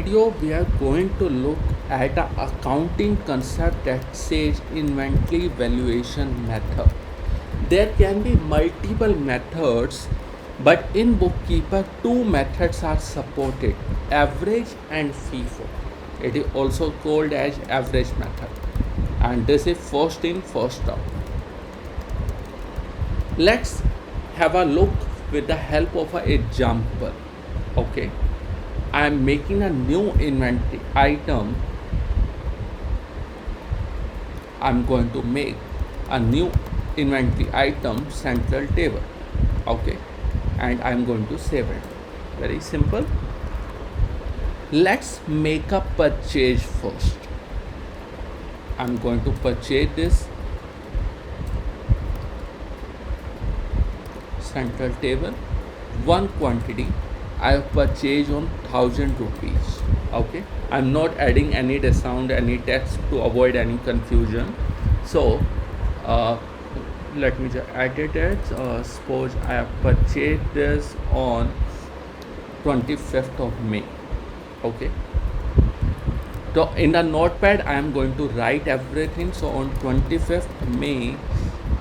Video we are going to look at a accounting concept that says inventory valuation method. There can be multiple methods, but in bookkeeper two methods are supported: average and FIFO. It is also called as average method, and this is first in first out. Let's have a look with the help of an example. Okay, I am making a new inventory item. I'm going to make a new inventory item central table. Okay, and I'm going to save it. Very simple. Let's make a purchase first. I'm going to purchase this central table. One quantity I have purchased on 1000 rupees. Okay, I'm not adding any discount, any tax to avoid any confusion. So uh, let me just edit it. Suppose I have purchased this on 25th of May. Okay, so in the notepad I am going to write everything. So on 25th May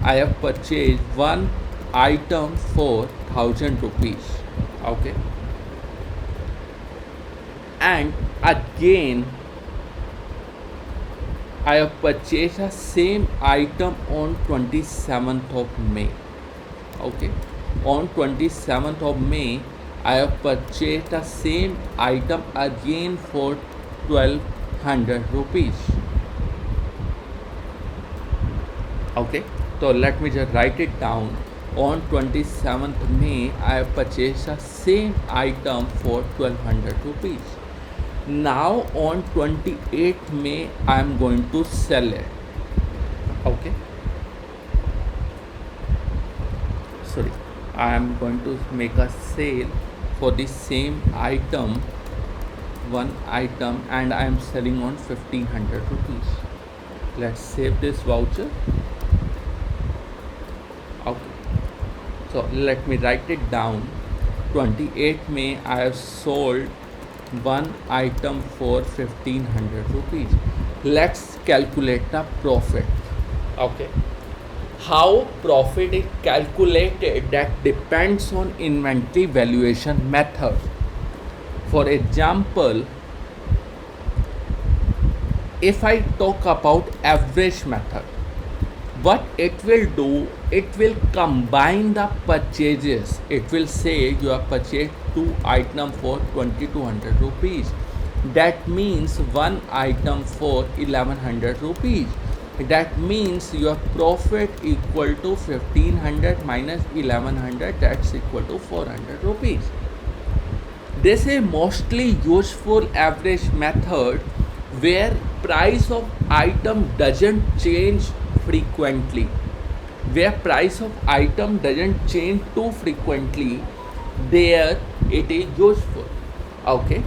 I have purchased one item for 1000 rupees. Okay, and again I have purchased the same item on 27th of May. Okay, on 27th of May I have purchased the same item again for 1200 rupees. Okay, so let me just write it down. On 27th May I have purchased the same item for 1200 rupees. Now on 28th May I am going to sell it. Okay, sorry, I am going to make a sale for the same item, one item, and I am selling on 1500 rupees. Let's save this voucher. Okay, so let me write it down. 28th May I have sold one item for 1500 rupees. Let's calculate the profit. Okay, how profit is calculated, that depends on inventory valuation method. For example, if I talk about average method, what it will do, it will combine the purchases. It will say you have purchased two items for 2200 rupees. That means one item for 1100 rupees. That means your profit equal to 1500 minus 1100, that's equal to 400 rupees. This is mostly useful average method where price of item doesn't change frequently. Where price of item doesn't change too frequently, there it is useful. Okay,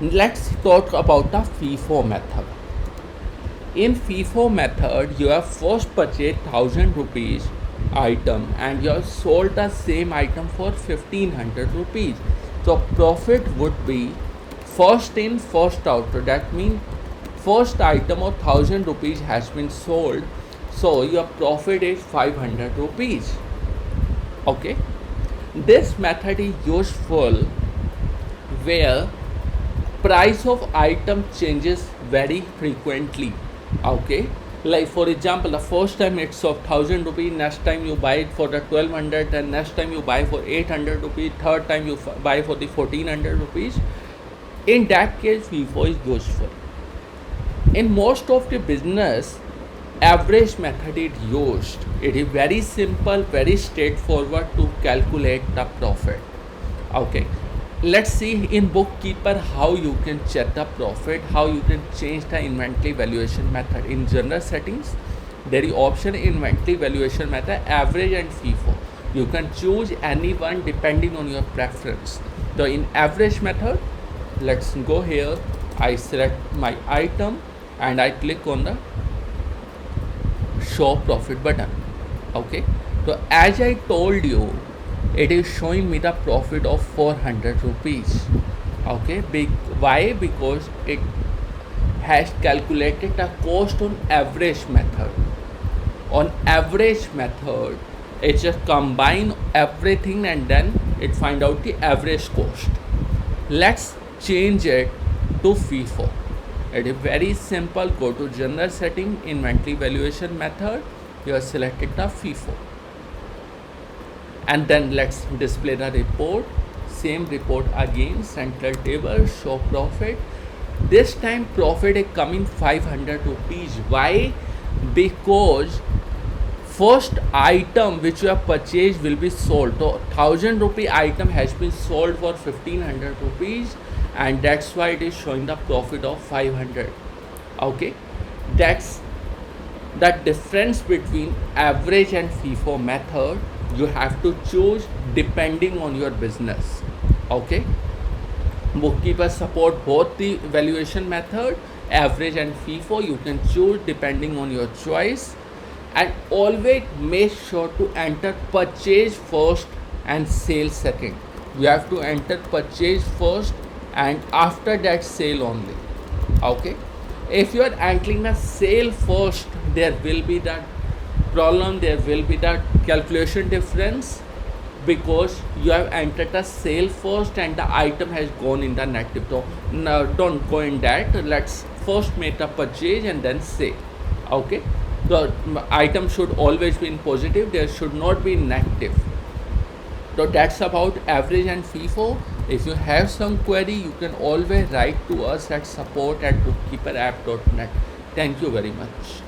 let's talk about the FIFO method. In FIFO method, you have first purchased 1000 rupees item and you have sold the same item for 1500 rupees. So profit would be first in first out. So that means first item of 1000 rupees has been sold, so your profit is 500 rupees. Okay, this method is useful where price of item changes very frequently. Okay, like for example, the first time it's of 1000 rupees, next time you buy it for the 1200, and next time you buy for 800 rupees, third time you buy for the 1400 rupees. In that case, FIFO is useful. In most of the business, average method is used. It is very simple, very straightforward to calculate the profit. Okay, let's see in bookkeeper how you can check the profit, how you can change the inventory valuation method. In general settings, there is option inventory valuation method, average and FIFO. You can choose any one depending on your preference. So in average method, let's go here. I select my item and I click on the show profit button. Okay, so as I told you, it is showing me the profit of 400 rupees. Okay, why? Because it has calculated the cost on average method. On average method, it just combine everything and then it find out the average cost. Let's change it to FIFO. It is very simple. Go to general setting, inventory valuation method. You are selected the FIFO, and then let's display the report. Same report again, central table, show profit. This time profit is coming 500 rupees. Why? Because first item which you have purchased will be sold. So 1000 rupee item has been sold for 1500 rupees, and that's why it is showing the profit of 500. Okay, that's the difference between average and FIFO method. You have to choose depending on your business. Okay, bookkeepers support both the valuation method, average and FIFO. You can choose depending on your choice, and always make sure to enter purchase first and sale second. You have to enter purchase first and after that sale only. Okay, if you are entering a sale first, there will be that problem, there will be that calculation difference, because you have entered a sale first and the item has gone in the negative. So no, don't go in that. Let's first make a purchase and then sale. Okay, the item should always be in positive, there should not be negative. So that's about average and FIFO. If you have some query, you can always write to us at support@bookkeeperapp.net. Thank you very much.